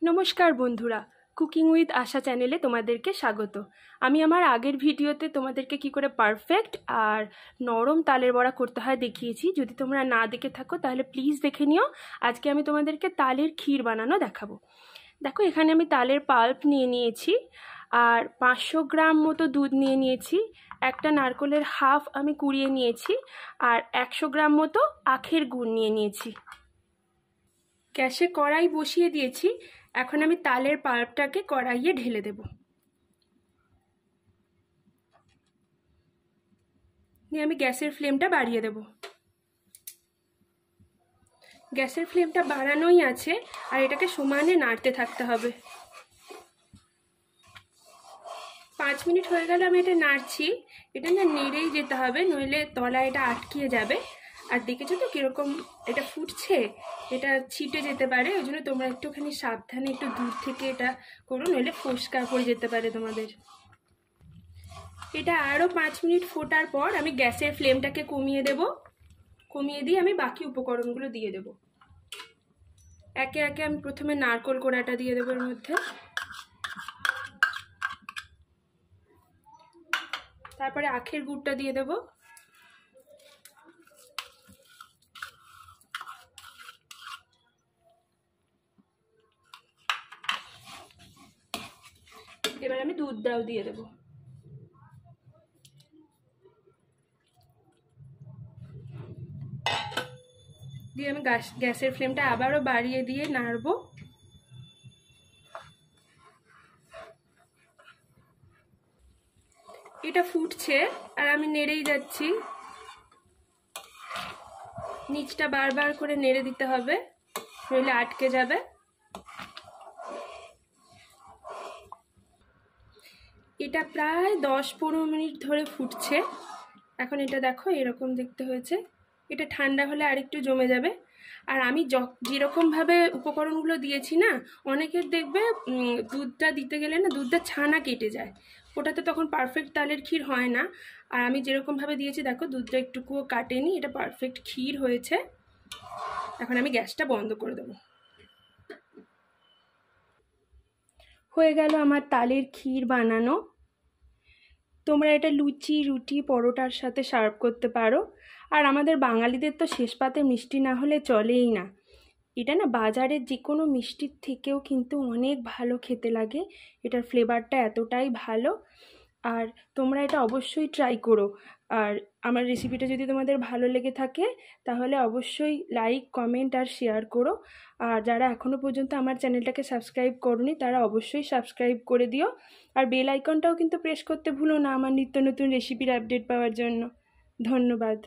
নমস্কার বন্ধুরা, cooking with আশা চ্যানেলে তোমাদেরকে স্বাগত। আমি আমার আগের ভিডিওতে তোমাদেরকে কি করে পারফেক্ট আর নরম তালের বড়া করতে হয় দেখিয়েছি। যদি তোমরা না দেখে থাকো তাহলে প্লিজ দেখে নিও। আজকে আমি তোমাদেরকে তালের ক্ষীর বানানো দেখাবো। দেখো, এখানে আমি তালের পাল্প নিয়ে নিয়েছি আর 500 গ্রাম মতো দুধ নিয়ে নিয়েছি। একটা নারকেলের হাফ আমি কুড়িয়ে নিয়েছি আর 100 গ্রাম মতো আখের গুড় নিয়ে নিয়েছি। গ্যাসে কড়াই বসিয়ে দিয়েছি। এখন আমি তালের পাল্পটাকে কড়াইয়ে ঢেলে দেব। নিয়ে আমি গ্যাসের ফ্লেমটা বাড়িয়ে দেব। গ্যাসের ফ্লেমটা বাড়ানোই আছে আর এটাকে সমানে নাড়তে থাকতে হবে। 5 মিনিট হয়ে গেল আমি এটা নাড়ছি। এটা না নেড়েই যেতে হবে, নইলে তলায় এটা আটকিয়ে যাবে। আর দেখেছো তো কিরকম এটা ফুটছে, এটা ছিটে যেতে পারে। ওই জন্য তোমরা একটুখানি সাবধানে একটু দূর থেকে এটা করো, নইলে ফোসকা পড়ে যেতে পারে তোমাদের। এটা আরও 5 মিনিট ফোটার পর আমি গ্যাসের ফ্লেমটাকে কমিয়ে দেব। কমিয়ে দিয়ে আমি বাকি উপকরণগুলো দিয়ে দেব। একে একে আমি প্রথমে নারকেল কোড়াটা দিয়ে দেবো এর মধ্যে। তারপরে আখের গুড়টা দিয়ে দেব। এবার আমি দুধটাও দিয়ে দেব। দিয়ে আমি গ্যাসের ফ্লেমটা আবারও বাড়িয়ে দিয়ে নাড়বো। এটা ফুটছে আর আমি নেড়েই যাচ্ছি। নিচটা বারবার করে নেড়ে দিতে হবে, নইলে আটকে যাবে। এটা প্রায় 10-15 মিনিট ধরে ফুটছে। এখন এটা দেখো এরকম দেখতে হয়েছে। এটা ঠান্ডা হলে আরেকটু জমে যাবে। আর আমি যেরকমভাবে উপকরণগুলো দিয়েছি না, অনেকের দেখবে দুধটা দিতে গেলে না দুধটা ছানা কেটে যায়, ওটাতে তখন পারফেক্ট তালের ক্ষীর হয় না। আর আমি যেরকমভাবে দিয়েছি দেখো দুধটা একটুকুও কাটেনি, এটা পারফেক্ট ক্ষীর হয়েছে। এখন আমি গ্যাসটা বন্ধ করে দেবো। হয়ে গেল আমার তালের ক্ষীর বানানো। তোমরা এটা লুচি, রুটি, পরোটার সাথে সার্ভ করতে পারো। আর আমাদের বাঙালিদের তো শেষ পাতে মিষ্টি না হলে চলেই না। এটা না বাজারের যে কোনো মিষ্টির থেকেও কিন্তু অনেক ভালো খেতে লাগে। এটার ফ্লেভারটা এতটাই ভালো। আর তোমরা এটা অবশ্যই ট্রাই করো। আর আমার রেসিপিটা যদি তোমাদের ভালো লেগে থাকে তাহলে অবশ্যই লাইক, কমেন্ট আর শেয়ার করো। আর যারা এখনও পর্যন্ত আমার চ্যানেলটাকে সাবস্ক্রাইব করোনি তারা অবশ্যই সাবস্ক্রাইব করে দিও। আর বেল আইকনটাও কিন্তু প্রেস করতে ভুলো না আমার নিত্য নতুন রেসিপির আপডেট পাওয়ার জন্য। ধন্যবাদ।